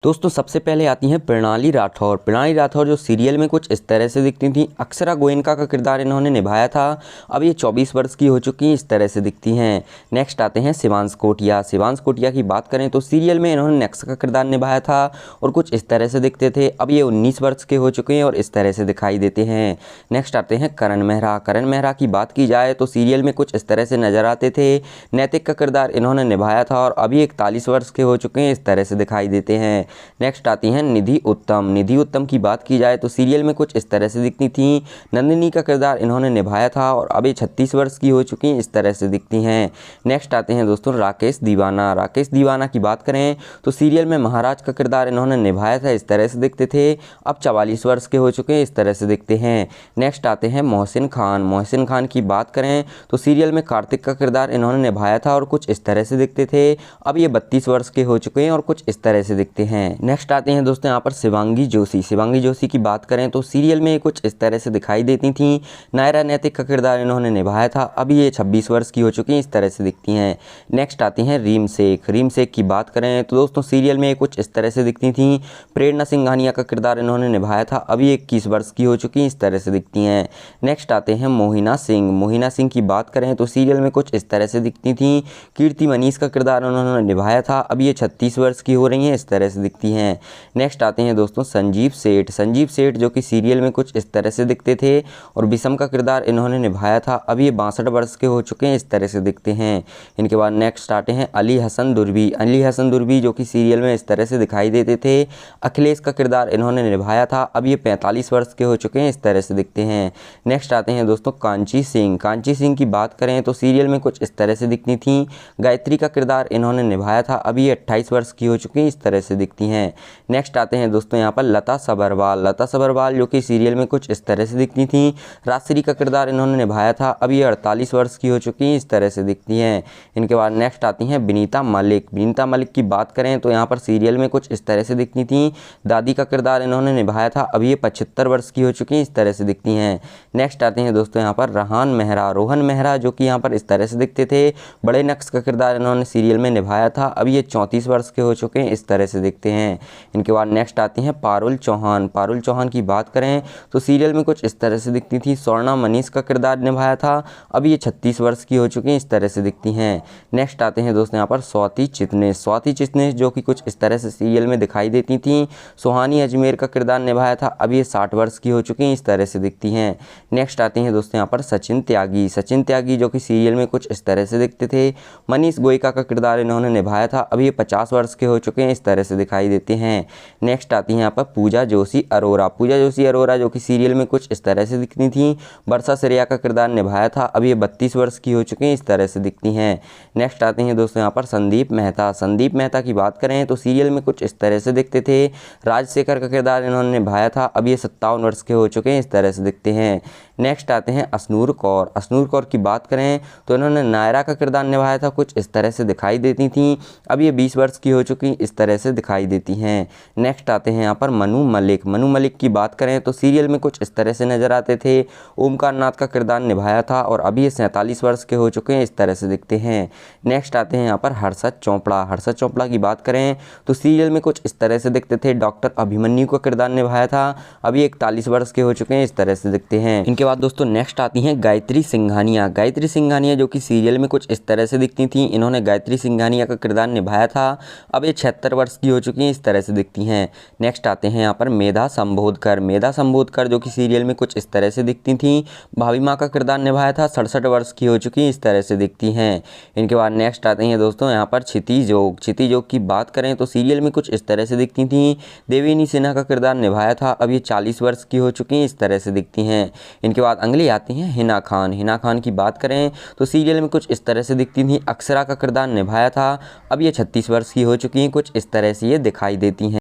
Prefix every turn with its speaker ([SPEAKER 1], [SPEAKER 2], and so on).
[SPEAKER 1] दोस्तों सबसे पहले आती हैं प्रणाली राठौर। प्रणाली राठौर जो सीरियल में कुछ इस तरह से दिखती थी। अक्षरा गोयनका का किरदार इन्होंने निभाया था। अब ये 24 वर्ष की हो चुकी हैं, इस तरह से दिखती हैं। नेक्स्ट आते हैं शिवांश कोटिया। शिवांश कोटिया की बात करें तो सीरियल में इन्होंने नेक्स्ट का किरदार निभाया था और कुछ इस तरह से दिखते थे। अब ये 19 वर्ष के हो चुके हैं और इस तरह से दिखाई देते हैं। नेक्स्ट आते हैं करण मेहरा। करण मेहरा की बात की जाए तो सीरियल में कुछ इस तरह से नजर आते थे। नैतिक का किरदार इन्होंने निभाया था और अभी 41 वर्ष के हो चुके हैं, इस तरह से दिखाई देते हैं। नेक्स्ट आती हैं निधि उत्तम। निधि उत्तम की बात की जाए तो सीरियल में कुछ इस तरह से दिखती थी। नंदिनी का किरदार इन्होंने निभाया था और अभी 36 वर्ष की हो चुकी हैं, इस तरह से दिखती हैं। नेक्स्ट आते हैं दोस्तों राकेश दीवाना। राकेश दीवाना की बात करें तो सीरियल में महाराज का किरदार इन्होंने निभाया था, इस तरह से दिखते थे। अब 44 वर्ष के हो चुके हैं, इस तरह से दिखते हैं। नेक्स्ट आते हैं मोहसिन खान। मोहसिन खान की बात करें तो सीरियल में कार्तिक का किरदार इन्होंने निभाया था और कुछ इस तरह से दिखते थे। अब ये 32 वर्ष के हो चुके हैं और कुछ इस तरह से दिखते हैं। नेक्स्ट आते हैं दोस्तों यहाँ पर शिवांगी जोशी। शिवांगी जोशी की बात करें तो सीरियल में कुछ इस तरह से दिखाई देती थी। नायरा नैतिक का किरदार इन्होंने निभाया था। अब ये 26 वर्ष की हो चुकी हैं, इस तरह से दिखती हैं। नेक्स्ट आती हैं रीम शेख। रीम शेख की बात करें तो दोस्तों सीरियल में कुछ इस तरह से दिखती थी। प्रेरणा सिंघानिया का किरदार इन्होंने निभाया था। अभी 21 वर्ष की हो चुकी हैं, इस तरह से दिखती हैं। नेक्स्ट आते हैं मोहिना सिंह। मोहिना सिंह की बात करें तो सीरियल में कुछ इस तरह से दिखती थी। कीर्ति मनीष का किरदार उन्होंने निभाया था। अब ये 36 वर्ष की हो रही हैं, इस तरह से दिखती हैं। नेक्स्ट आते हैं दोस्तों संजीव सेठ। संजीव सेठ जो कि सीरियल में कुछ इस तरह से दिखते थे और विषम का किरदार इन्होंने निभाया था। अब ये 62 वर्ष के हो चुके हैं, इस तरह से दिखते हैं। इनके बाद नेक्स्ट आते हैं अली हसन दुर्बी। अली हसन दुर्बी जो कि सीरियल में इस तरह से दिखाई देते थे। अखिलेश का किरदार इन्होंने निभाया था। अब ये 45 वर्ष के हो चुके हैं, इस तरह से दिखते हैं। नेक्स्ट आते हैं दोस्तों कांची सिंह। कांची सिंह की बात करें तो सीरियल में कुछ इस तरह से दिखती थी। गायत्री का किरदार इन्होंने निभाया था। अब ये 28 वर्ष की हो चुकी हैं, इस तरह से दिखती हैं। नेक्स्ट आते हैं दोस्तों यहाँ पर लता सबरवाल। लता सबरवाल जो कि सीरियल में कुछ इस तरह से दिखती थी। राजश्री का किरदार इन्होंने निभाया था। अब ये 48 वर्ष की हो चुकी हैं, इस तरह से दिखती हैं। इनके बाद नेक्स्ट आती हैं विनीता मलिक। विनीता मलिक की बात करें तो यहाँ पर सीरियल में कुछ इस तरह से दिखती थी। दादी का किरदार इन्होंने निभाया था। अब ये 75 वर्ष की हो चुकी हैं, इस तरह से दिखती हैं। नेक्स्ट आते हैं दोस्तों यहाँ पर रोहन मेहरा। रोहन मेहरा जो कि यहाँ पर इस तरह से दिखते थे। बड़े नक्श का किरदार इन्होंने सीरियल में निभाया था। अब ये 34 वर्ष के हो चुके हैं, इस तरह से दिखते हैं। इनके बाद नेक्स्ट आती हैं पारुल चौहान। पारुल चौहान की बात करें तो सीरियल में कुछ इस तरह से दिखती थी। स्वर्णा मनीष का किरदार निभाया था। अब ये 36 वर्ष की हो चुकी हैं, इस तरह से दिखती हैं। नेक्स्ट आते हैं दोस्तों यहाँ पर स्वाति चितनेश। स्वाति चितनेश जो कि कुछ इस तरह से सीरियल में दिखाई देती थी। सुहानी अजमेर का किरदार निभाया था। अब ये 60 वर्ष की हो चुकी हैं, इस तरह से दिखती हैं। नेक्स्ट आती हैं दोस्तों यहाँ पर सचिन त्यागी। सचिन त्यागी जो कि सीरियल में कुछ इस तरह से दिखते थे। मनीष गोयका का किरदार इन्होंने निभाया था। अब ये 50 वर्ष के हो चुके हैं, इस तरह से दिखाई देते हैं। नेक्स्ट आती हैं यहाँ पर पूजा जोशी अरोरा। पूजा जोशी अरोरा जो कि सीरियल में कुछ इस तरह से दिखती थी। वर्षा श्रेया का किरदार निभाया था। अब ये 32 वर्ष की हो चुकी हैं, इस तरह से दिखती हैं। नेक्स्ट आते हैं दोस्तों यहाँ पर संदीप मेहता। संदीप मेहता की बात करें तो सीरियल में कुछ इस तरह से दिखते थे। राजशेखर का किरदार इन्होंने निभाया था। अब ये 57 वर्ष के हो चुके हैं, इस तरह से दिखते हैं। नेक्स्ट आते हैं अश्नूर कौर। अश्नूर कौर की बात करें तो इन्होंने नायरा का किरदार निभाया था। कुछ इस तरह से दिखाई देती थी। अब ये 20 वर्ष की हो चुकी, इस तरह से दिखाई देती हैं। नेक्स्ट आते हैं यहाँ पर मनु मलिक। मनु मलिक की बात करें तो सीरियल में कुछ इस तरह से नजर आते थे। ओमकार नाथ का किरदार निभाया था और अभी ये 47 वर्ष के हो चुके हैं, इस तरह से दिखते हैं। नेक्स्ट आते हैं यहाँ पर हर्षद चोपड़ा। हर्षद चोपड़ा की बात करें तो सीरियल में कुछ इस तरह से दिखते थे। डॉक्टर अभिमन्यु का किरदार निभाया था। अभी 41 वर्ष के हो चुके हैं, इस तरह से दिखते हैं। इनके बाद दोस्तों नेक्स्ट आती हैं गायत्री सिंघानिया। गायत्री सिंघानिया जो कि सीरियल में कुछ इस तरह से दिखती थी। इन्होंने गायत्री सिंघानिया का किरदार निभाया था। अब ये 76 वर्ष की हो चुकी हैं, इस तरह से दिखती हैं। नेक्स्ट आते हैं यहाँ पर मेधा संबोधकर। मेधा संबोधकर जो कि सीरियल में कुछ इस तरह से दिखती थी। भाभी माँ का किरदार निभाया था। 67 वर्ष की हो चुकी हैं, इस तरह से दिखती हैं। इनके बाद नेक्स्ट आते हैं दोस्तों यहाँ पर क्षिति जोग। क्षिति जोग की बात करें तो सीरियल में कुछ इस तरह से दिखती थी। देविनी सिन्हा का किरदार निभाया था। अब ये 40 वर्ष की हो चुकी हैं, इस तरह से दिखती हैं। इनके बाद अगली आती हैं हिना खान। हिना खान की बात करें तो सीरियल में कुछ इस तरह से दिखती थी। अक्षरा का किरदार निभाया था। अब ये 36 वर्ष की हो चुकी हैं, कुछ इस तरह से ये दिखाई देती हैं।